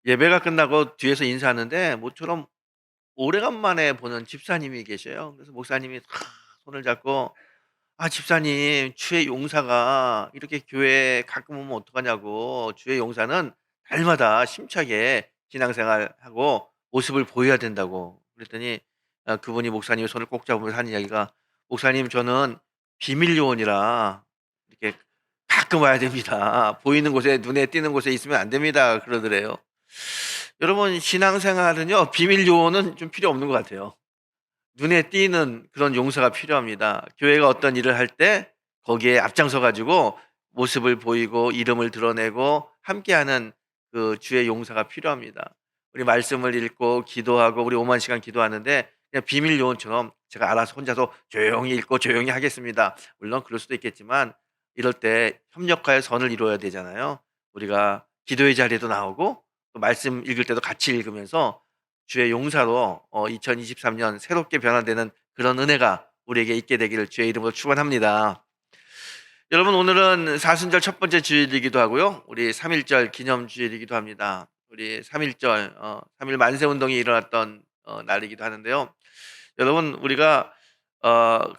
예배가 끝나고 뒤에서 인사하는데 모처럼 오래간만에 보는 집사님이 계셔요. 그래서 목사님이 탁 손을 잡고 "아 집사님 주의 용사가 이렇게 교회에 가끔 오면 어떡하냐고. 주의 용사는 날마다 심차게 신앙생활하고 모습을 보여야 된다."고. 그랬더니 그분이 목사님의 손을 꼭 잡으면서 하는 이야기가 "목사님 저는 비밀 요원이라 이렇게 가끔 와야 됩니다. 보이는 곳에 눈에 띄는 곳에 있으면 안 됩니다." 그러더래요. 여러분 신앙생활은요 비밀 요원은 좀 필요 없는 것 같아요. 눈에 띄는 그런 용서가 필요합니다. 교회가 어떤 일을 할 때 거기에 앞장서 가지고 모습을 보이고 이름을 드러내고 함께하는 그 주의 용사가 필요합니다. 우리 말씀을 읽고 기도하고 우리 5만 시간 기도하는데 그냥 비밀 요원처럼 제가 알아서 혼자서 조용히 읽고 조용히 하겠습니다. 물론 그럴 수도 있겠지만 이럴 때 협력하여 선을 이루어야 되잖아요. 우리가 기도의 자리에도 나오고 또 말씀 읽을 때도 같이 읽으면서 주의 용사로 2023년 새롭게 변화되는 그런 은혜가 우리에게 있게 되기를 주의 이름으로 축원합니다. 여러분 오늘은 사순절 첫 번째 주일이기도 하고요. 우리 3.1절 기념주일이기도 합니다. 우리 3.1절 3.1 만세운동이 일어났던 날이기도 하는데요. 여러분 우리가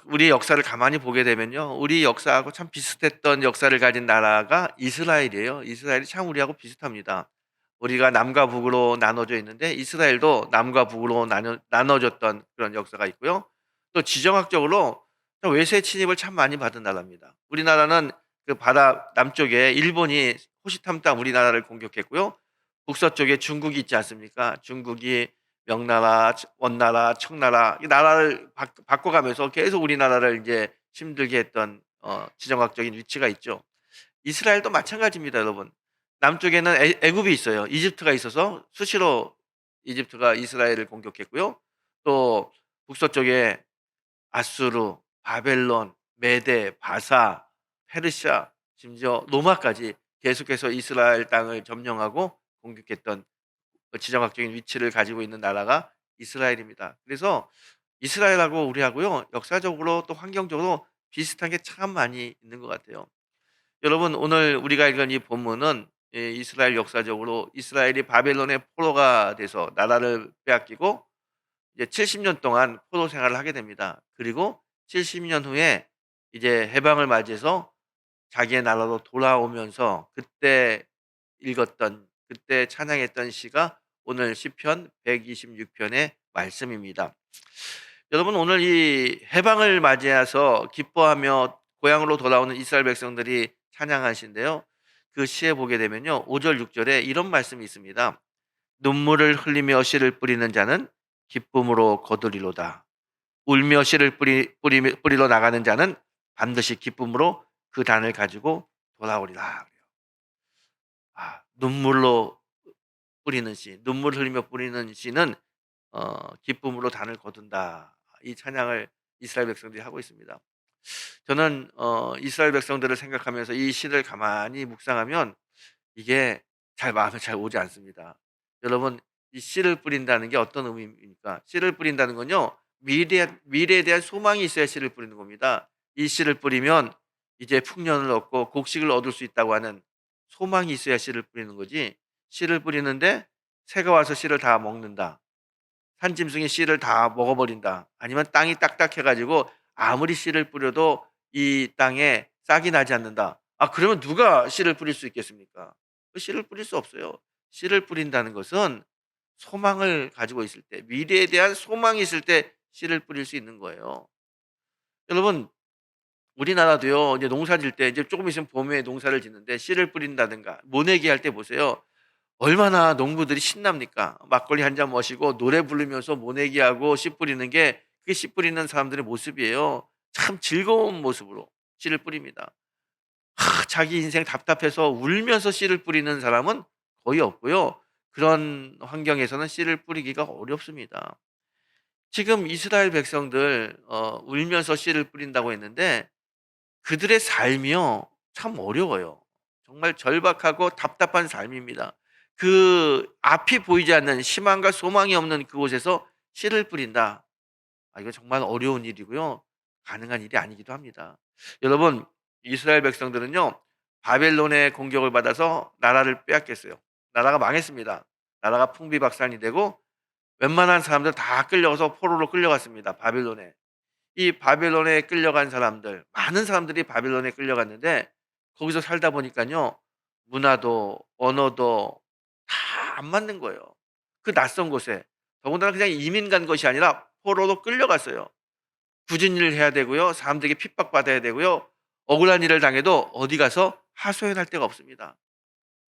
우리의 역사를 가만히 보게 되면요. 우리 역사하고 참 비슷했던 역사를 가진 나라가 이스라엘이에요. 이스라엘이 참 우리하고 비슷합니다. 우리가 남과 북으로 나눠져 있는데 이스라엘도 남과 북으로 나눠졌던 그런 역사가 있고요. 또 지정학적으로 또 외세 침입을 참 많이 받은 나라입니다. 우리나라는 그 바다 남쪽에 일본이 호시탐탐 우리나라를 공격했고요. 북서쪽에 중국이 있지 않습니까? 중국이 명나라, 원나라, 청나라 이 나라를 바꿔가면서 계속 우리나라를 이제 힘들게 했던 지정학적인 위치가 있죠. 이스라엘도 마찬가지입니다, 여러분. 남쪽에는 애굽이 있어요. 이집트가 있어서 수시로 이집트가 이스라엘을 공격했고요. 또 북서쪽에 아수르, 바벨론, 메데, 바사, 페르시아, 심지어 로마까지 계속해서 이스라엘 땅을 점령하고 공격했던 그 지정학적인 위치를 가지고 있는 나라가 이스라엘입니다. 그래서 이스라엘하고 우리하고요, 역사적으로 또 환경적으로 비슷한 게 참 많이 있는 것 같아요. 여러분 오늘 우리가 읽은 이 본문은 이스라엘 역사적으로 이스라엘이 바벨론의 포로가 돼서 나라를 빼앗기고 이제 70년 동안 포로 생활을 하게 됩니다. 그리고 70년 후에 이제 해방을 맞이해서 자기의 나라로 돌아오면서 그때 찬양했던 시가 오늘 시편 126 편의 말씀입니다. 여러분 오늘 이 해방을 맞이해서 기뻐하며 고향으로 돌아오는 이스라엘 백성들이 찬양한 시인데요. 그 시에 보게 되면요. 5절 6 절에 이런 말씀이 있습니다. "눈물을 흘리며 씨를 뿌리는 자는 기쁨으로 거두리로다. 울며 씨를 뿌리러 나가는 자는 반드시 기쁨으로 그 단을 가지고 돌아오리라." 눈물로 뿌리는 씨, 눈물 흘리며 뿌리는 씨는 기쁨으로 단을 거둔다. 이 찬양을 이스라엘 백성들이 하고 있습니다. 저는 이스라엘 백성들을 생각하면서 이 시를 가만히 묵상하면 이게 마음에 잘 오지 않습니다. 여러분 이 씨를 뿌린다는 게 어떤 의미입니까? 씨를 뿌린다는 건요. 미래에 대한 소망이 있어야 씨를 뿌리는 겁니다. 이 씨를 뿌리면 이제 풍년을 얻고 곡식을 얻을 수 있다고 하는 소망이 있어야 씨를 뿌리는 거지. 씨를 뿌리는데 새가 와서 씨를 다 먹는다. 산짐승이 씨를 다 먹어버린다. 아니면 땅이 딱딱해 가지고 아무리 씨를 뿌려도 이 땅에 싹이 나지 않는다. 그러면 누가 씨를 뿌릴 수 있겠습니까? 그 씨를 뿌릴 수 없어요. 씨를 뿌린다는 것은 소망을 가지고 있을 때, 미래에 대한 소망이 있을 때 씨를 뿌릴 수 있는 거예요. 여러분 우리나라도요. 이제 농사 질 때 이제 조금 있으면 봄에 농사를 짓는데 씨를 뿌린다든가 모내기 할 때 보세요. 얼마나 농부들이 신납니까? 막걸리 한 잔 마시고 노래 부르면서 모내기하고 씨 뿌리는 게 그게 씨 뿌리는 사람들의 모습이에요. 참 즐거운 모습으로 씨를 뿌립니다. 자기 인생 답답해서 울면서 씨를 뿌리는 사람은 거의 없고요. 그런 환경에서는 씨를 뿌리기가 어렵습니다. 지금 이스라엘 백성들 울면서 씨를 뿌린다고 했는데 그들의 삶이요. 참 어려워요. 정말 절박하고 답답한 삶입니다. 그 앞이 보이지 않는 희망과 소망이 없는 그곳에서 씨를 뿌린다. 이거 정말 어려운 일이고요. 가능한 일이 아니기도 합니다. 여러분 이스라엘 백성들은요. 바벨론의 공격을 받아서 나라를 빼앗겼어요. 나라가 망했습니다. 나라가 풍비박산이 되고 웬만한 사람들 다 끌려가서 포로로 끌려갔습니다, 바벨론에. 이 바벨론에 끌려간 사람들, 많은 사람들이 바벨론에 끌려갔는데 거기서 살다 보니깐요, 문화도 언어도 다 안 맞는 거예요, 그 낯선 곳에. 더군다나 그냥 이민 간 것이 아니라 포로로 끌려갔어요. 굳은 일을 해야 되고요. 사람들에게 핍박받아야 되고요. 억울한 일을 당해도 어디 가서 하소연할 데가 없습니다.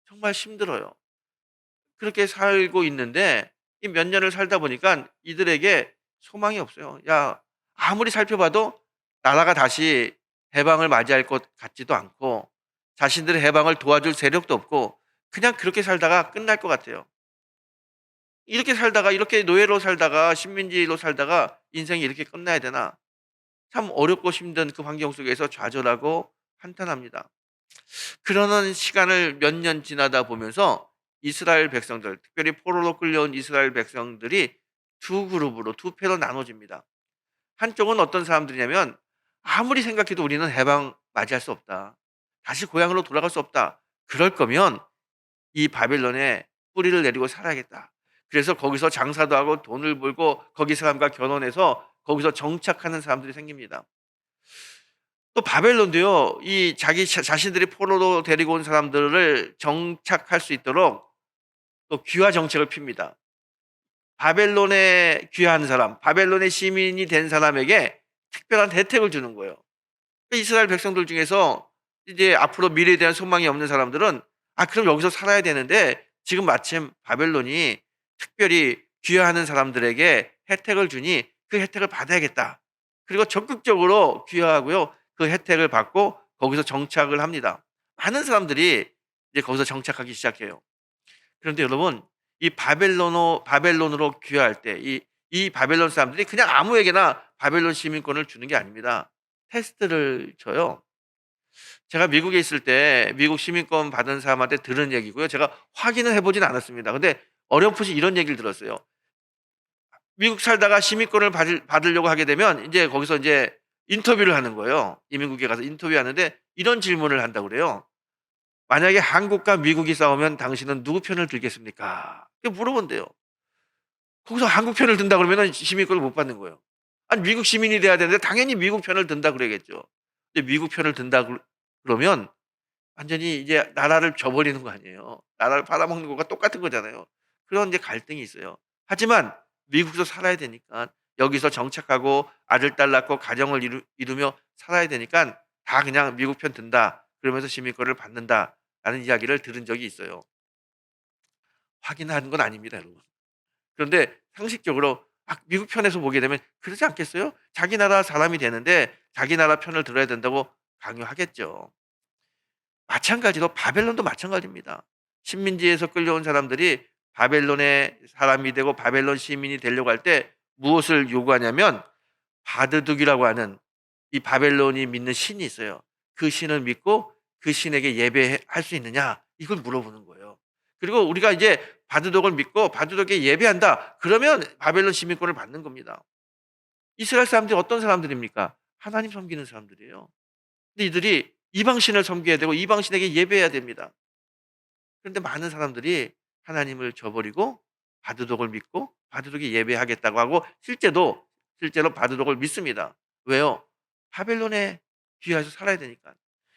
정말 힘들어요. 그렇게 살고 있는데 이 몇 년을 살다 보니까 이들에게 소망이 없어요. 야, 아무리 살펴봐도 나라가 다시 해방을 맞이할 것 같지도 않고 자신들의 해방을 도와줄 세력도 없고 그냥 그렇게 살다가 끝날 것 같아요. 이렇게 살다가 이렇게 노예로 살다가 식민지로 살다가 인생이 이렇게 끝나야 되나? 참 어렵고 힘든 그 환경 속에서 좌절하고 한탄합니다. 그러는 시간을 몇 년 지나다 보면서 이스라엘 백성들, 특별히 포로로 끌려온 이스라엘 백성들이 두 그룹으로 두 패로 나눠집니다. 한쪽은 어떤 사람들이냐면 아무리 생각해도 우리는 해방 맞이할 수 없다, 다시 고향으로 돌아갈 수 없다, 그럴 거면 이 바벨론에 뿌리를 내리고 살아야겠다. 그래서 거기서 장사도 하고 돈을 벌고 거기 사람과 결혼해서 거기서 정착하는 사람들이 생깁니다. 또 바벨론도요, 이 자기 자신들이 포로로 데리고 온 사람들을 정착할 수 있도록 또 귀화 정책을 핍니다. 바벨론에 귀화한 사람, 바벨론의 시민이 된 사람에게 특별한 혜택을 주는 거예요. 그러니까 이스라엘 백성들 중에서 이제 앞으로 미래에 대한 소망이 없는 사람들은 아, 그럼 여기서 살아야 되는데 지금 마침 바벨론이 특별히 귀화하는 사람들에게 혜택을 주니 그 혜택을 받아야겠다. 그리고 적극적으로 귀화하고요, 그 혜택을 받고 거기서 정착을 합니다. 많은 사람들이 이제 거기서 정착하기 시작해요. 그런데 여러분, 이 바벨론으로 귀화할 때 이 바벨론 사람들이 그냥 아무에게나 바벨론 시민권을 주는 게 아닙니다. 테스트를 줘요. 제가 미국에 있을 때 미국 시민권 받은 사람한테 들은 얘기고요. 제가 확인을 해 보진 않았습니다. 근데 어렴풋이 이런 얘기를 들었어요. 미국 살다가 시민권을 받으려고 하게 되면 인제 거기서 인제 인터뷰를 하는 거예요. 이민국에 가서 인터뷰하는데 이런 질문을 한다고 그래요. "만약에 한국과 미국이 싸우면 당신은 누구 편을 들겠습니까?" 이렇게 물어본대요. 거기서 한국 편을 든다 그러면은 시민권을 못 받는 거예요. 아니, 미국 시민이 돼야 되는데 당연히 미국 편을 든다 그래야겠죠. 근데 미국 편을 든다 그러면 완전히 이제 나라를 줘 버리는 거 아니에요. 나라를 팔아먹는 것과 똑같은 거잖아요. 그런 이제 갈등이 있어요. 하지만 미국에서 살아야 되니까 여기서 정착하고 아들 딸 낳고 가정을 이루며 살아야 되니까 다 그냥 "미국 편 든다." 그러면서 "시민권을 받는다."라는 이야기를 들은 적이 있어요. 확인한 건 아닙니다, 여러분. 그런데 상식적으로 미국 편에서 보게 되면 그러지 않겠어요? 자기 나라 사람이 되는데 자기 나라 편을 들어야 된다고 강요하겠죠. 마찬가지로 바벨론도 마찬가지입니다. 식민지에서 끌려온 사람들이 바벨론의 사람이 되고 바벨론 시민이 되려고 할 때 무엇을 요구하냐면 바드둑이라고 하는 이 바벨론이 믿는 신이 있어요. 그 신을 믿고 그 신에게 예배할 수 있느냐, 이걸 물어보는 거예요. 그리고 우리가 이제 바드독을 믿고 바드독에게 예배한다, 그러면 바벨론 시민권을 받는 겁니다. 이스라엘 사람들이 어떤 사람들입니까? 하나님 섬기는 사람들이에요. 근데 이들이 이방신을 섬겨야 되고 이방신에게 예배해야 됩니다. 그런데 많은 사람들이 하나님을 저버리고 바드독을 믿고 바드독에 예배하겠다고 하고 실제로 바드독을 믿습니다. 왜요? 바벨론에 귀화해서 살아야 되니까.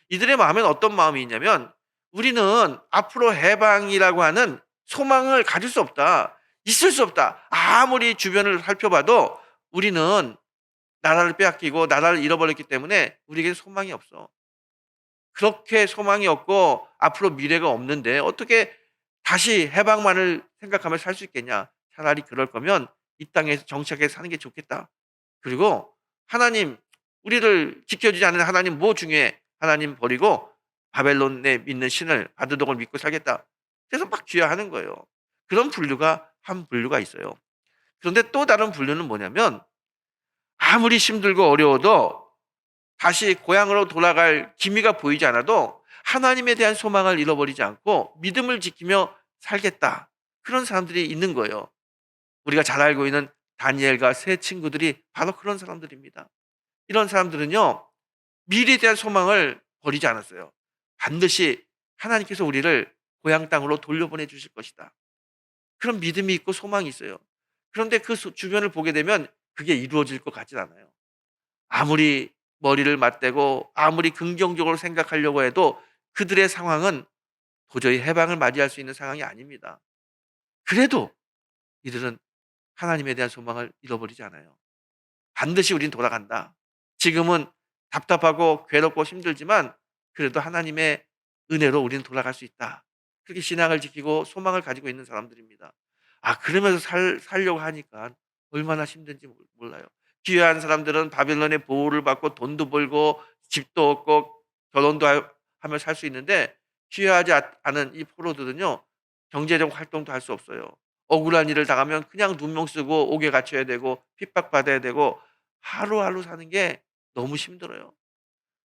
이들의 마음에는 어떤 마음이 있냐면 우리는 앞으로 해방이라고 하는 소망을 가질 수 없다, 있을 수 없다. 아무리 주변을 살펴봐도 우리는 나라를 빼앗기고 나라를 잃어버렸기 때문에 우리에게 소망이 없어. 그렇게 소망이 없고 앞으로 미래가 없는데 어떻게 다시 해방만을 생각하며 살 수 있겠냐. 차라리 그럴 거면 이 땅에서 정착해서 사는 게 좋겠다. 그리고 하나님, 우리를 지켜주지 않는 하나님 뭐 중요해. 하나님 버리고 바벨론에 믿는 신을 바드독을 믿고 살겠다. 그래서 막 귀화하는 거예요. 그런 분류가 한 분류가 있어요. 그런데 또 다른 분류는 뭐냐면 아무리 힘들고 어려워도 다시 고향으로 돌아갈 기미가 보이지 않아도 하나님에 대한 소망을 잃어버리지 않고 믿음을 지키며 살겠다, 그런 사람들이 있는 거예요. 우리가 잘 알고 있는 다니엘과 세 친구들이 바로 그런 사람들입니다. 이런 사람들은요, 미래에 대한 소망을 버리지 않았어요. 반드시 하나님께서 우리를 고향 땅으로 돌려보내 주실 것이다. 그런 믿음이 있고 소망이 있어요. 그런데 그 주변을 보게 되면 그게 이루어질 것 같진 않아요. 아무리 머리를 맞대고 아무리 긍정적으로 생각하려고 해도 그들의 상황은 도저히 해방을 맞이할 수 있는 상황이 아닙니다. 그래도 이들은 하나님에 대한 소망을 잃어버리지 않아요. 반드시 우린 돌아간다. 지금은 답답하고 괴롭고 힘들지만 그래도 하나님의 은혜로 우리는 돌아갈 수 있다. 그렇게 신앙을 지키고 소망을 가지고 있는 사람들입니다. 그러면서 살려고 하니까 얼마나 힘든지 몰라요. 귀한 사람들은 바벨론의 보호를 받고 돈도 벌고 집도 얻고 결혼도 하며 살 수 있는데 귀하지 않은 이 포로들은요, 경제적 활동도 할 수 없어요. 억울한 일을 당하면 그냥 눈명 쓰고 옥에 갇혀야 되고 핍박받아야 되고 하루하루 사는 게 너무 힘들어요.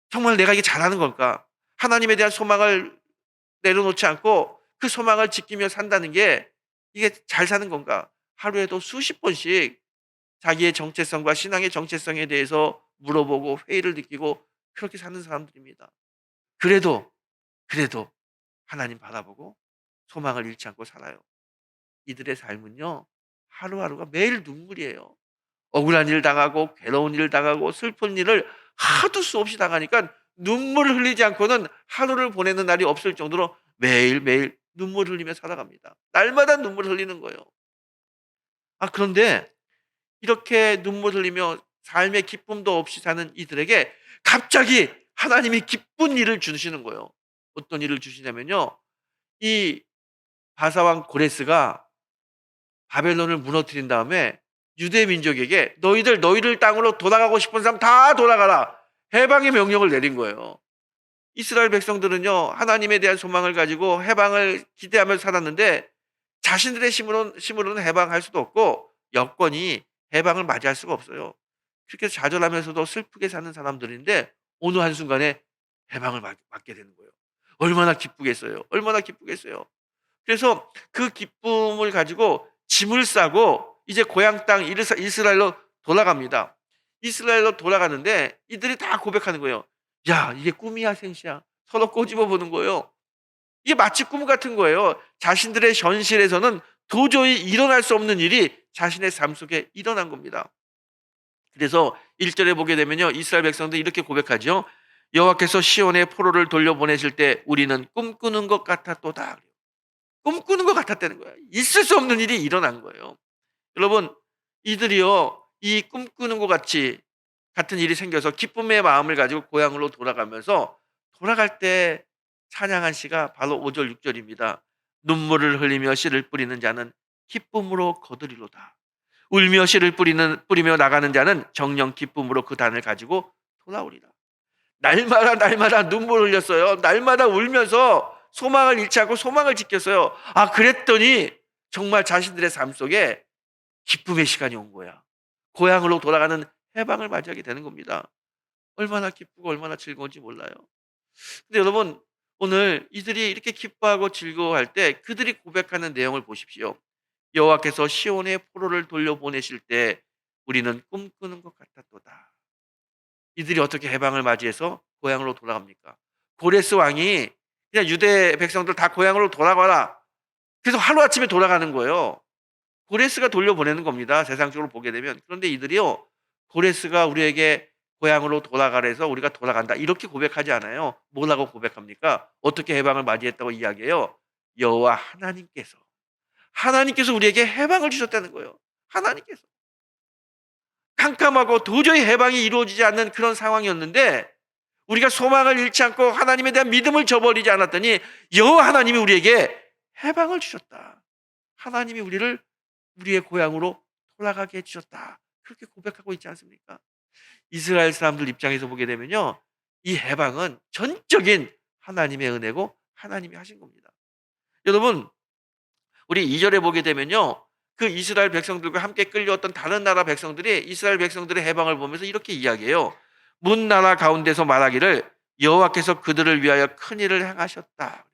정말 내가 이게 잘하는 걸까? 하나님에 대한 소망을 내려놓지 않고 그 소망을 지키며 산다는 게 이게 잘 사는 건가? 하루에도 수십 번씩 자기의 정체성과 신앙의 정체성에 대해서 물어보고 회의를 느끼고 그렇게 사는 사람들입니다. 그래도, 그래도 하나님 바라보고 소망을 잃지 않고 살아요. 이들의 삶은요, 하루하루가 매일 눈물이에요. 억울한 일 당하고 괴로운 일 당하고 슬픈 일을 하도 수 없이 당하니까 눈물을 흘리지 않고는 하루를 보내는 날이 없을 정도로 매일매일 눈물 흘리며 살아갑니다. 날마다 눈물을 흘리는 거예요. 그런데 이렇게 눈물 흘리며 삶의 기쁨도 없이 사는 이들에게 갑자기 하나님이 기쁜 일을 주시는 거예요. 어떤 일을 주시냐면요, 이 바사왕 고레스가 바벨론을 무너뜨린 다음에 유대 민족에게 너희들 땅으로 돌아가고 싶은 사람 다 돌아가라, 해방의 명령을 내린 거예요. 이스라엘 백성들은요, 하나님에 대한 소망을 가지고 해방을 기대하며 살았는데 자신들의 힘으로는 해방할 수도 없고 여건이 해방을 맞이할 수가 없어요. 그렇게 좌절하면서도 슬프게 사는 사람들인데 어느 한순간에 해방을 맞게 되는 거예요. 얼마나 기쁘겠어요. 얼마나 기쁘겠어요. 그래서 그 기쁨을 가지고 짐을 싸고 이제 고향 땅 이스라엘로 돌아갑니다. 이스라엘로 돌아가는데 이들이 다 고백하는 거예요. 야, 이게 꿈이야 생시야. 서로 꼬집어 보는 거예요. 이게 마치 꿈 같은 거예요. 자신들의 현실에서는 도저히 일어날 수 없는 일이 자신의 삶 속에 일어난 겁니다. 그래서 1절에 보게 되면요, 이스라엘 백성들이 이렇게 고백하죠. 여호와께서 시온의 포로를 돌려보내실 때 우리는 꿈꾸는 것 같았도다. 꿈꾸는 것 같았다는 거예요. 있을 수 없는 일이 일어난 거예요. 여러분, 이들이요, 이 꿈꾸는 것 같은 일이 생겨서 기쁨의 마음을 가지고 고향으로 돌아가면서 돌아갈 때 찬양한 시가 바로 5절 6절입니다. 눈물을 흘리며 씨를 뿌리는 자는 기쁨으로 거두리로다. 울며 씨를 뿌리며 나가는 자는 정령 기쁨으로 그 단을 가지고 돌아오리라. 날마다 눈물 흘렸어요. 날마다 울면서 소망을 잃지 않고 소망을 지켰어요. 그랬더니 정말 자신들의 삶 속에 기쁨의 시간이 온 거야. 고향으로 돌아가는 해방을 맞이하게 되는 겁니다. 얼마나 기쁘고 얼마나 즐거운지 몰라요. 근데 여러분, 오늘 이들이 이렇게 기뻐하고 즐거워할 때 그들이 고백하는 내용을 보십시오. 여호와께서 시온의 포로를 돌려보내실 때 우리는 꿈꾸는 것 같았도다. 이들이 어떻게 해방을 맞이해서 고향으로 돌아갑니까? 고레스 왕이 그냥 유대 백성들 다 고향으로 돌아가라, 그래서 하루아침에 돌아가는 거예요. 고레스가 돌려보내는 겁니다, 세상적으로 보게 되면. 그런데 이들이요, 고레스가 우리에게 고향으로 돌아가래서 우리가 돌아간다 이렇게 고백하지 않아요. 뭐라고 고백합니까? 어떻게 해방을 맞이했다고 이야기해요? 여호와 하나님께서 우리에게 해방을 주셨다는 거예요. 하나님께서. 캄캄하고 도저히 해방이 이루어지지 않는 그런 상황이었는데 우리가 소망을 잃지 않고 하나님에 대한 믿음을 저버리지 않았더니 여호와 하나님이 우리에게 해방을 주셨다. 하나님이 우리의 고향으로 돌아가게 해주셨다. 그렇게 고백하고 있지 않습니까? 이스라엘 사람들 입장에서 보게 되면요, 이 해방은 전적인 하나님의 은혜고 하나님이 하신 겁니다. 여러분, 우리 2절에 보게 되면요, 그 이스라엘 백성들과 함께 끌려왔던 다른 나라 백성들이 이스라엘 백성들의 해방을 보면서 이렇게 이야기해요. 문 나라 가운데서 말하기를 여호와께서 그들을 위하여 큰 일을 행하셨다.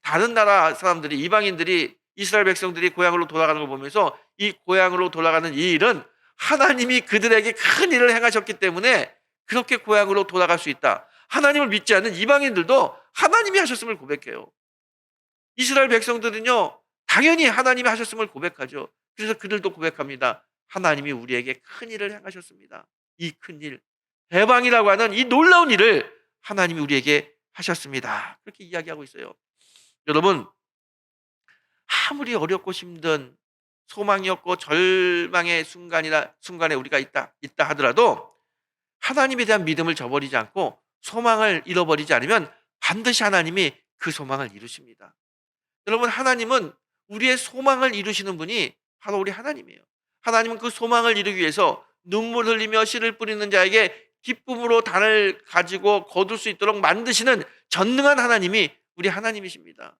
다른 나라 사람들이, 이방인들이 이스라엘 백성들이 고향으로 돌아가는 걸 보면서 이 고향으로 돌아가는 이 일은 하나님이 그들에게 큰 일을 행하셨기 때문에 그렇게 고향으로 돌아갈 수 있다. 하나님을 믿지 않는 이방인들도 하나님이 하셨음을 고백해요. 이스라엘 백성들은요, 당연히 하나님이 하셨음을 고백하죠. 그래서 그들도 고백합니다. 하나님이 우리에게 큰 일을 행하셨습니다. 이 큰 일, 해방이라고 하는 이 놀라운 일을 하나님이 우리에게 하셨습니다. 그렇게 이야기하고 있어요. 여러분, 아무리 어렵고 힘든 소망이 없고 절망의 순간에 우리가 있다 하더라도 하나님에 대한 믿음을 저버리지 않고 소망을 잃어버리지 않으면 반드시 하나님이 그 소망을 이루십니다. 여러분, 하나님은 우리의 소망을 이루시는 분이 바로 우리 하나님이에요. 하나님은 그 소망을 이루기 위해서 눈물 흘리며 씨를 뿌리는 자에게 기쁨으로 단을 가지고 거둘 수 있도록 만드시는 전능한 하나님이 우리 하나님이십니다.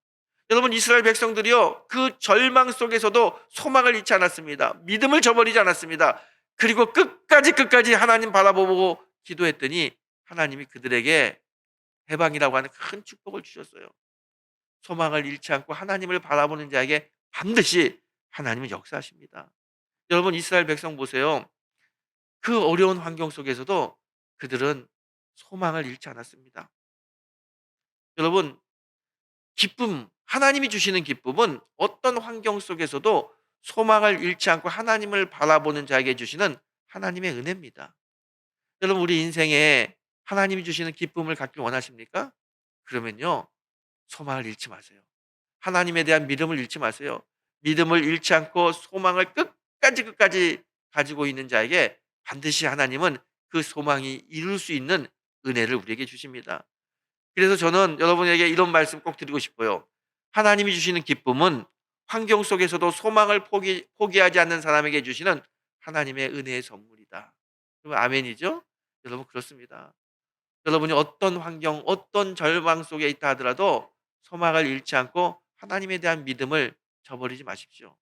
여러분, 이스라엘 백성들이요, 그 절망 속에서도 소망을 잃지 않았습니다. 믿음을 저버리지 않았습니다. 그리고 끝까지 하나님 바라보고 기도했더니 하나님이 그들에게 해방이라고 하는 큰 축복을 주셨어요. 소망을 잃지 않고 하나님을 바라보는 자에게 반드시 하나님은 역사하십니다. 여러분, 이스라엘 백성 보세요. 그 어려운 환경 속에서도 그들은 소망을 잃지 않았습니다. 여러분, 하나님이 주시는 기쁨은 어떤 환경 속에서도 소망을 잃지 않고 하나님을 바라보는 자에게 주시는 하나님의 은혜입니다. 여러분, 우리 인생에 하나님이 주시는 기쁨을 갖길 원하십니까? 그러면요, 소망을 잃지 마세요. 하나님에 대한 믿음을 잃지 마세요. 믿음을 잃지 않고 소망을 끝까지 가지고 있는 자에게 반드시 하나님은 그 소망이 이룰 수 있는 은혜를 우리에게 주십니다. 그래서 저는 여러분에게 이런 말씀 꼭 드리고 싶어요. 하나님이 주시는 기쁨은 환경 속에서도 소망을 포기하지 않는 사람에게 주시는 하나님의 은혜의 선물이다. 그러면 아멘이죠? 여러분, 그렇습니다. 여러분이 어떤 환경, 어떤 절망 속에 있다 하더라도 소망을 잃지 않고 하나님에 대한 믿음을 저버리지 마십시오.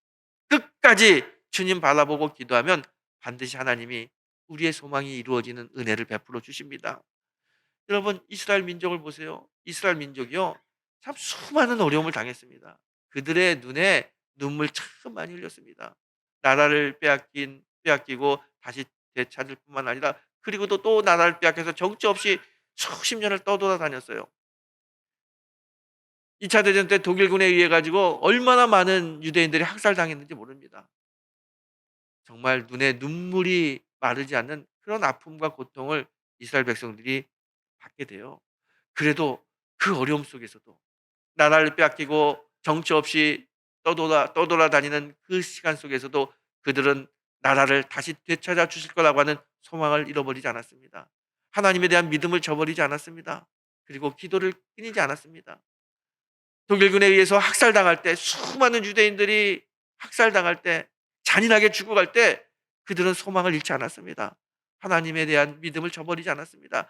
끝까지 주님 바라보고 기도하면 반드시 하나님이 우리의 소망이 이루어지는 은혜를 베풀어 주십니다. 여러분, 이스라엘 민족을 보세요. 이스라엘 민족이요, 참 수많은 어려움을 당했습니다. 그들의 눈에 눈물 참 많이 흘렸습니다. 나라를 빼앗기고 다시 되찾을 뿐만 아니라, 그리고 또 나라를 빼앗겨서 정처 없이 수십 년을 떠돌아다녔어요. 2차 대전 때 독일군에 의해 가지고 얼마나 많은 유대인들이 학살당했는지 모릅니다. 정말 눈에 눈물이 마르지 않는 그런 아픔과 고통을 이스라엘 백성들이 받게 돼요. 그래도 그 어려움 속에서도 나라를 빼앗기고 정처 없이 떠돌아다니는 그 시간 속에서도 그들은 나라를 다시 되찾아 주실 거라고 하는 소망을 잃어버리지 않았습니다. 하나님에 대한 믿음을 저버리지 않았습니다. 그리고 기도를 끊이지 않았습니다. 독일군에 의해서 학살당할 때, 수많은 유대인들이 학살당할 때, 잔인하게 죽어갈 때 그들은 소망을 잃지 않았습니다. 하나님에 대한 믿음을 저버리지 않았습니다.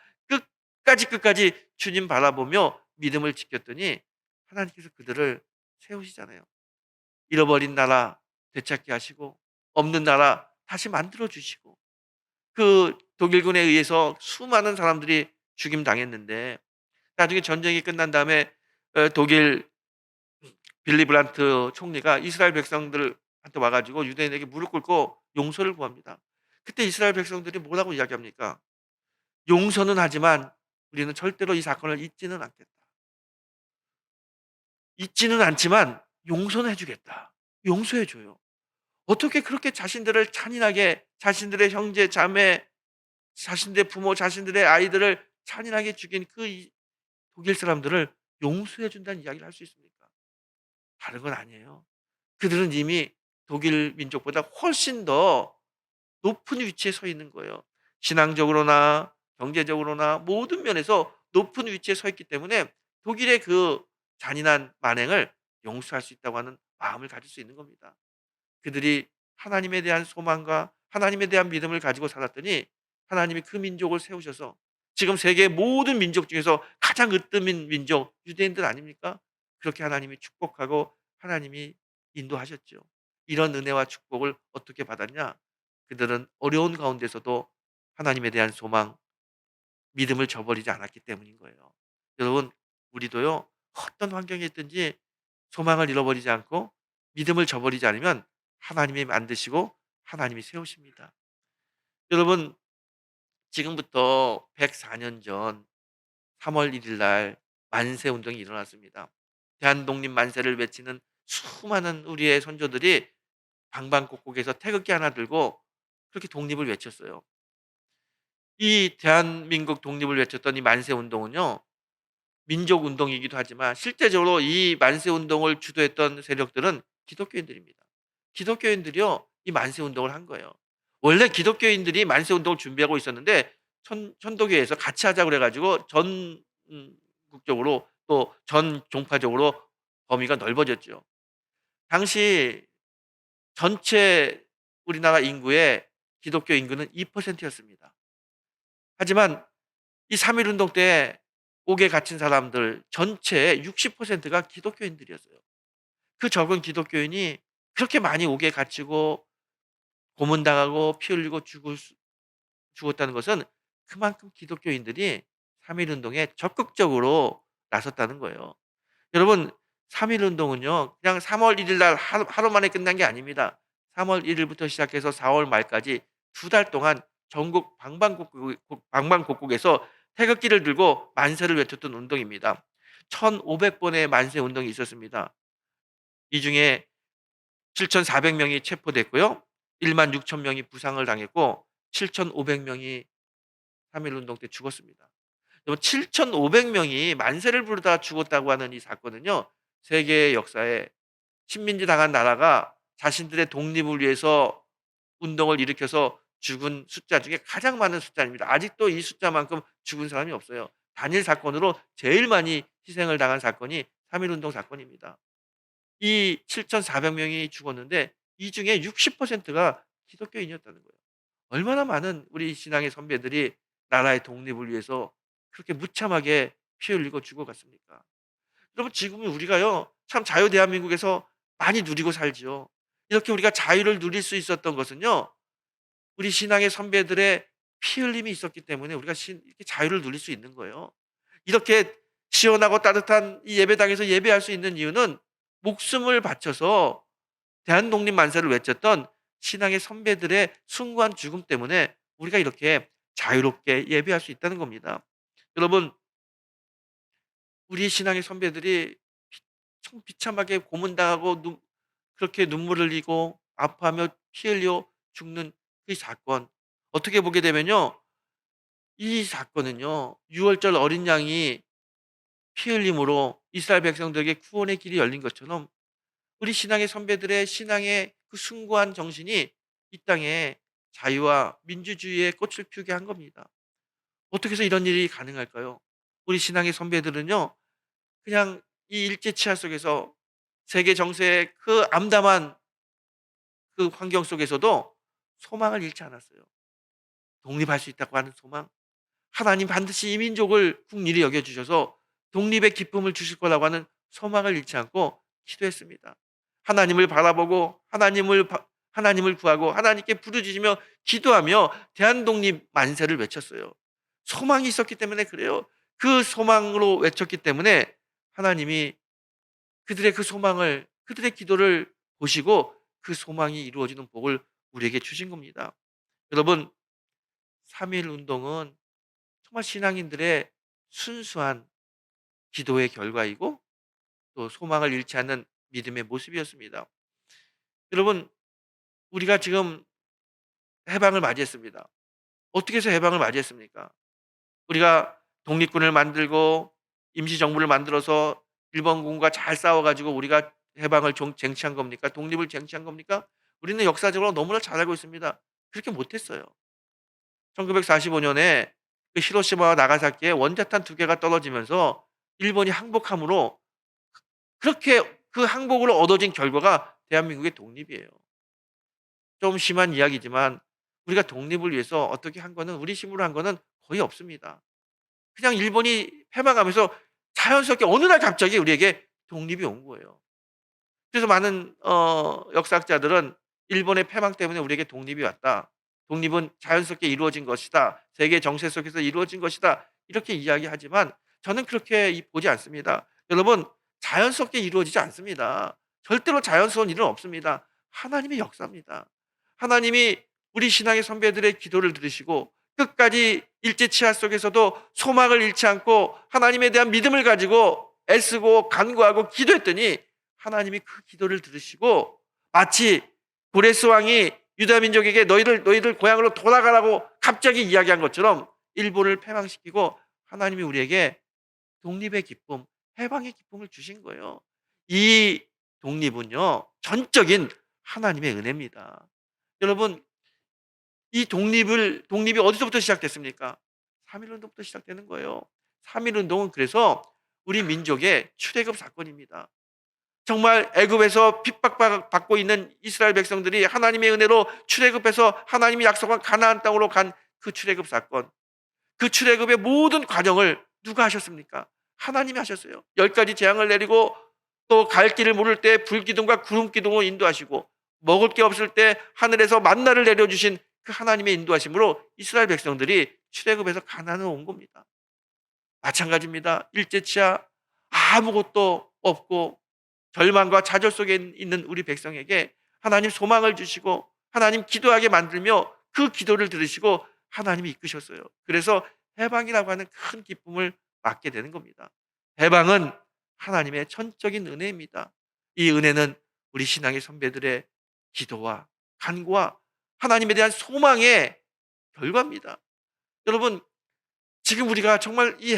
끝까지 주님 바라보며 믿음을 지켰더니 하나님께서 그들을 세우시잖아요. 잃어버린 나라 되찾게 하시고, 없는 나라 다시 만들어 주시고, 그 독일군에 의해서 수많은 사람들이 죽임당했는데 나중에 전쟁이 끝난 다음에 독일 빌리 브란트 총리가 이스라엘 백성들한테 와 가지고 유대인에게 무릎 꿇고 용서를 구합니다. 그때 이스라엘 백성들이 뭐라고 이야기합니까? "용서는 하지만 우리는 절대로 이 사건을 잊지는 않겠다. 잊지는 않지만 용서는 해 주겠다." 용서해 줘요. 어떻게 그렇게 자신들을 잔인하게, 자신들의 형제 자매, 자신들의 부모, 자신들의 아이들을 잔인하게 죽인 독일 사람들을 용서해 준다는 이야기를 할 수 있습니까? 다른 건 아니에요. 그들은 이미 독일 민족보다 훨씬 더 높은 위치에 서 있는 거예요. 신앙적으로나 경제적으로나 모든 면에서 높은 위치에 서 있기 때문에 독일의 그 잔인한 만행을 용서할 수 있다고 하는 마음을 가질 수 있는 겁니다. 그들이 하나님에 대한 소망과 하나님에 대한 믿음을 가지고 살았더니 하나님이 그 민족을 세우셔서 지금 세계 모든 민족 중에서 가장 으뜸인 민족 유대인들 아닙니까? 그렇게 하나님이 축복하고 하나님이 인도하셨죠. 이런 은혜와 축복을 어떻게 받았냐? 그들은 어려운 가운데서도 하나님에 대한 소망, 믿음을 저버리지 않았기 때문인 거예요. 여러분, 우리도요, 어떤 환경에 있든지 소망을 잃어버리지 않고 믿음을 저버리지 않으면 하나님이 만드시고 하나님이 세우십니다. 여러분, 지금부터 104년 전 3월 1일 날 만세 운동이 일어났습니다. 대한독립 만세를 외치는 수많은 우리의 선조들이 방방곡곡에서 태극기 하나 들고 그렇게 독립을 외쳤어요. 이 대한민국 독립을 외쳤던 이 만세운동은요, 민족운동이기도 하지만 실제적으로 이 만세운동을 주도했던 세력들은 기독교인들입니다. 기독교인들이요, 이 만세운동을 한 거예요. 원래 기독교인들이 만세운동을 준비하고 있었는데 천도교에서 같이 하자고 그래 가지고 국적으로 또 전 종파적으로 범위가 넓어졌죠. 당시 전체 우리나라 인구의 기독교 인구는 2%였습니다. 하지만 이 3.1 운동 때 옥에 갇힌 사람들 전체의 60%가 기독교인들이었어요. 그 적은 기독교인이 그렇게 많이 옥에 갇히고 고문당하고 피 흘리고 죽었다는 것은 그만큼 기독교인들이 3.1 운동에 적극적으로 나섰다는 거예요. 여러분, 3.1 운동은요, 그냥 3월 1일 날 하루 만에 끝난 게 아닙니다. 3월 1 일부터 시작해서 4월 말까지 2달 동안 전국 방방곡곡에서 태극기를 들고 만세를 외쳤던 운동입니다. 1,500번의 만세 운동이 있었습니다. 이 중에 7,400명이 체포됐고요. 16,000명이 부상을 당했고 7,500명이 3.1 운동 때 죽었습니다. 7,500명이 만세를 부르다가 죽었다고 하는 이 사건은요, 세계 역사에 식민지 당한 나라가 자신들의 독립을 위해서 운동을 일으켜서 죽은 숫자 중에 가장 많은 숫자입니다. 아직도 이 숫자만큼 죽은 사람이 없어요. 단일 사건으로 제일 많이 희생을 당한 사건이 3.1 운동 사건입니다. 이 7,400명이 죽었는데 이 중에 60%가 기독교인이었다는 거예요. 얼마나 많은 우리 신앙의 선배들이 나라의 독립을 위해서 그렇게 무참하게 피 흘리고 죽어갔습니까? 여러분, 지금은 우리가요, 참 자유 대한민국에서 많이 누리고 살지요. 이렇게 우리가 자유를 누릴 수 있었던 것은요, 우리 신앙의 선배들의 피 흘림이 있었기 때문에 우리가 이렇게 자유를 누릴 수 있는 거예요. 이렇게 시원하고 따뜻한 이 예배당에서 예배할 수 있는 이유는 목숨을 바쳐서 대한독립 만세를 외쳤던 신앙의 선배들의 숭고한 죽음 때문에 우리가 이렇게 자유롭게 예배할 수 있다는 겁니다. 여러분, 우리 신앙의 선배들이 참 비참하게 고문당하고 그렇게 눈물을 흘리고 아파하며 피 흘려 죽는 그 사건, 어떻게 보게 되면요, 이 사건은요, 유월절 어린 양이 피 흘림으로 이스라엘 백성들에게 구원의 길이 열린 것처럼 우리 신앙의 선배들의 신앙의 그 숭고한 정신이 이 땅에 자유와 민주주의의 꽃을 피우게 한 겁니다. 어떻게 해서 이런 일이 가능할까요? 우리 신앙의 선배들은요, 그냥 이 일제 치하 속에서 세계 정세의 그 암담한 그 환경 속에서도 소망을 잃지 않았어요. 독립할 수 있다고 하는 소망. 하나님 반드시 이 민족을 국리를 여겨 주셔서 독립의 기쁨을 주실 거라고 하는 소망을 잃지 않고 기도했습니다. 하나님을 바라보고 하나님을 구하고 하나님께 부르짖으며 기도하며 대한독립 만세를 외쳤어요. 소망이 있었기 때문에 그래요. 그 소망으로 외쳤기 때문에 하나님이 그들의 그 소망을, 그들의 기도를 보시고 그 소망이 이루어지는 복을 우리에게 주신 겁니다. 여러분, 3.1 운동은 정말 신앙인들의 순수한 기도의 결과이고 또 소망을 잃지 않는 믿음의 모습이었습니다. 여러분, 우리가 지금 해방을 맞이했습니다. 어떻게 해서 해방을 맞이했습니까? 우리가 독립군을 만들고 임시정부를 만들어서 일본군과 잘 싸워 가지고 우리가 해방을 쟁취한 겁니까? 독립을 쟁취한 겁니까? 우리는 역사적으로 너무나 잘 알고 있습니다. 그렇게 못했어요. 1945 년에 그 히로시마와 나가사키에 원자탄 2개가 떨어지면서 일본이 항복함으로 그렇게 그 항복으로 얻어진 결과가 대한민국의 독립이에요. 좀 심한 이야기지만 우리가 독립을 위해서 어떻게 한 거는, 우리 힘으로 한 거는 거의 없습니다. 그냥 일본이 패망하면서 자연스럽게 어느 날 갑자기 우리에게 독립이 온 거예요. 그래서 많은 역사학자들은 일본의 패망 때문에 우리에게 독립이 왔다. 독립은 자연스럽게 이루어진 것이다. 세계 정세 속에서 이루어진 것이다. 이렇게 이야기하지만 저는 그렇게 보지 않습니다. 여러분, 자연스럽게 이루어지지 않습니다. 절대로 자연스러운 일은 없습니다. 하나님의 역사입니다. 하나님이 우리 신앙의 선배들의 기도를 들으시고 끝까지 일제 치하 속에서도 소망을 잃지 않고 하나님에 대한 믿음을 가지고 애쓰고 간구하고 기도했더니 하나님이 그 기도를 들으시고 마치 고레스 왕이 유다 민족에게 너희들 고향으로 돌아가라고 갑자기 이야기한 것처럼 일본을 패망시키고 하나님이 우리에게 독립의 기쁨, 해방의 기쁨을 주신 거예요. 이 독립은요, 전적인 하나님의 은혜입니다. 여러분, 이 독립이 어디서부터 시작됐습니까? 3.1운동부터 시작되는 거예요. 3.1운동은 그래서 우리 민족의 출애굽 사건입니다. 정말 애굽에서 핍박받고 있는 이스라엘 백성들이 하나님의 은혜로 출애굽해서 하나님이 약속한 가나안 땅으로 간 그 출애굽 사건, 그 출애굽의 모든 과정을 누가 하셨습니까? 하나님이 하셨어요. 10가지 재앙을 내리고 또 갈 길을 모를 때 불기둥과 구름기둥으로 인도하시고 먹을 게 없을 때 하늘에서 만나를 내려주신 그 하나님의 인도하심으로 이스라엘 백성들이 출애굽해서 가나안으로 온 겁니다. 마찬가지입니다. 일제치하 아무것도 없고 절망과 좌절 속에 있는 우리 백성에게 하나님 소망을 주시고 하나님 기도하게 만들며 그 기도를 들으시고 하나님이 이끄셨어요. 그래서 해방이라고 하는 큰 기쁨을 맞게 되는 겁니다. 해방은 하나님의 전적인 은혜입니다. 이 은혜는 우리 신앙의 선배들의 기도와 간구와 하나님에 대한 소망의 결과입니다. 여러분, 지금 우리가 정말 이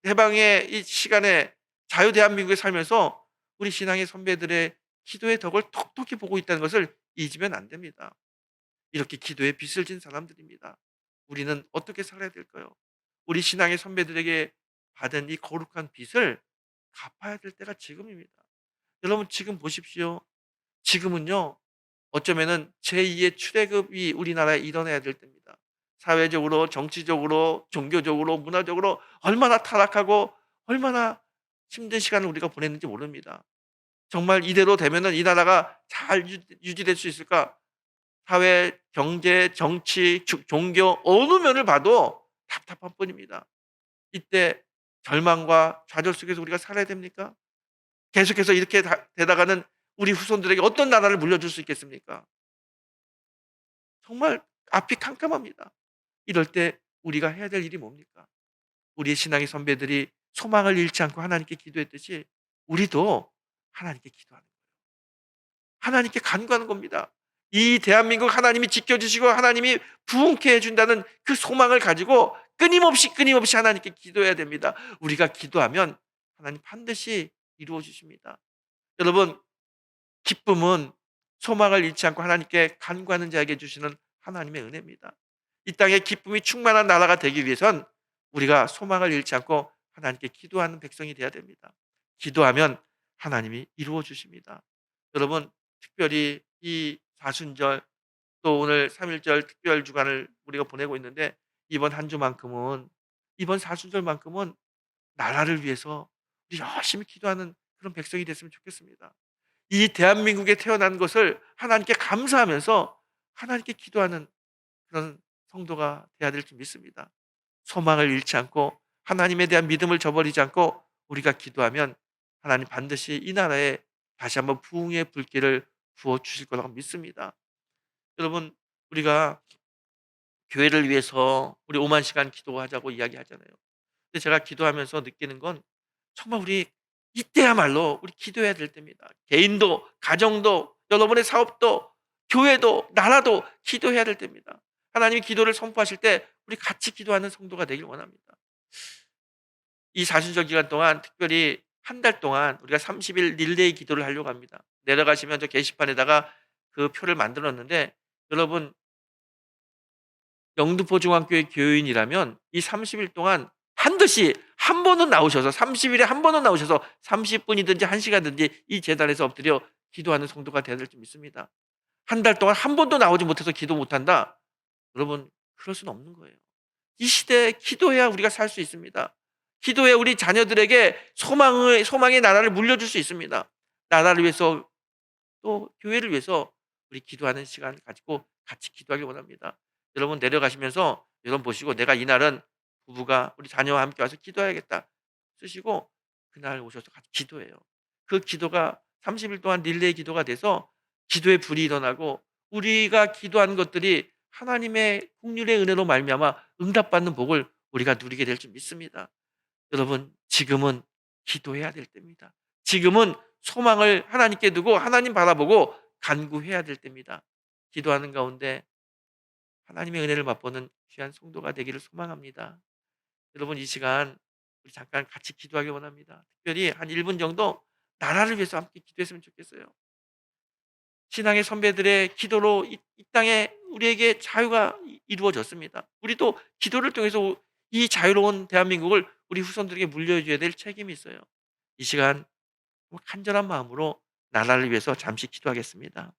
해방의 이 시간에 자유 대한민국에 살면서 우리 신앙의 선배들의 기도의 덕을 톡톡히 보고 있다는 것을 잊으면 안 됩니다. 이렇게 기도의 빚을 진 사람들입니다. 우리는 어떻게 살아야 될까요? 우리 신앙의 선배들에게 받은 이 거룩한 빚을 갚아야 될 때가 지금입니다. 여러분, 지금 보십시오. 지금은요, 어쩌면은 제2의 출애굽이 우리나라에 일어나야 될 때입니다. 사회적으로, 정치적으로, 종교적으로, 문화적으로 얼마나 타락하고 얼마나 힘든 시간을 우리가 보냈는지 모릅니다. 정말 이대로 되면은 이 나라가 잘 유지될 수 있을까? 사회, 경제, 정치, 종교 어느 면을 봐도 답답한 뿐입니다. 이때 절망과 좌절 속에서 우리가 살아야 됩니까? 계속해서 이렇게 되다가는 우리 후손들에게 어떤 나라를 물려줄 수 있겠습니까? 정말 앞이 캄캄합니다. 이럴 때 우리가 해야 될 일이 뭡니까? 우리의 신앙의 선배들이 소망을 잃지 않고 하나님께 기도했듯이 우리도 하나님께 기도하는 거예요. 하나님께 간구하는 겁니다. 이 대한민국 하나님이 지켜주시고 하나님이 부흥케 해준다는 그 소망을 가지고 끊임없이 하나님께 기도해야 됩니다. 우리가 기도하면 하나님 반드시 이루어 주십니다. 여러분, 기쁨은 소망을 잃지 않고 하나님께 간구하는 자에게 주시는 하나님의 은혜입니다. 이 땅에 기쁨이 충만한 나라가 되기 위해선 우리가 소망을 잃지 않고 하나님께 기도하는 백성이 되어야 됩니다. 기도하면 하나님이 이루어 주십니다. 여러분, 특별히 이 사순절 또 오늘 3.1절 특별 주간을 우리가 보내고 있는데 이번 한 주만큼은 이번 사순절만큼은 나라를 위해서 우리 열심히 기도하는 그런 백성이 됐으면 좋겠습니다. 이 대한민국에 태어난 것을 하나님께 감사하면서 하나님께 기도하는 그런 성도가 되어야 될 줄 믿습니다. 소망을 잃지 않고 하나님에 대한 믿음을 저버리지 않고 우리가 기도하면 하나님 반드시 이 나라에 다시 한번 부흥의 불길을 부어 주실 거라고 믿습니다. 여러분, 우리가 교회를 위해서 우리 5만 시간 기도하자고 이야기하잖아요. 근데 제가 기도하면서 느끼는 건 정말 우리 이때야말로 우리 기도해야 될 때입니다. 개인도, 가정도, 여러분의 사업도, 교회도, 나라도 기도해야 될 때입니다. 하나님이 기도를 선포하실 때 우리 같이 기도하는 성도가 되길 원합니다. 이 사순절 기간 동안 특별히 한 달 동안 우리가 30일 릴레이 기도를 하려고 합니다. 내려가시면 저 게시판에다가 그 표를 만들었는데 여러분, 영등포 중앙교회 교인이라면 이 30일 동안 반드시 한 번은 나오셔서 30일에 한 번은 나오셔서 30분이든지 1시간든지 이 제단에서 엎드려 기도하는 성도가 되어야 될 줄 믿습니다. 한 달 동안 한 번도 나오지 못해서 기도 못한다? 여러분, 그럴 수는 없는 거예요. 이 시대에 기도해야 우리가 살 수 있습니다. 기도해 우리 자녀들에게 소망의 나라를 물려줄 수 있습니다. 나라를 위해서 또 교회를 위해서 우리 기도하는 시간을 가지고 같이 기도하길 원합니다. 여러분, 내려가시면서 여러분 보시고 내가 이날은 부부가 우리 자녀와 함께 와서 기도해야겠다 쓰시고 그날 오셔서 같이 기도해요. 그 기도가 30일 동안 릴레이 기도가 돼서 기도의 불이 일어나고 우리가 기도하는 것들이 하나님의 국률의 은혜로 말미암아 응답받는 복을 우리가 누리게 될 줄 믿습니다. 여러분, 지금은 기도해야 될 때입니다. 지금은 소망을 하나님께 두고 하나님 바라보고 간구해야 될 때입니다. 기도하는 가운데 하나님의 은혜를 맛보는 귀한 성도가 되기를 소망합니다. 여러분 이 시간 우리 잠깐 같이 기도하기 원합니다. 특별히 한 1분 정도 나라를 위해서 함께 기도했으면 좋겠어요. 신앙의 선배들의 기도로 이 땅에 우리에게 자유가 이루어졌습니다. 우리도 기도를 통해서 이 자유로운 대한민국을 우리 후손들에게 물려줘야 될 책임이 있어요. 이 시간 간절한 마음으로 나라를 위해서 잠시 기도하겠습니다.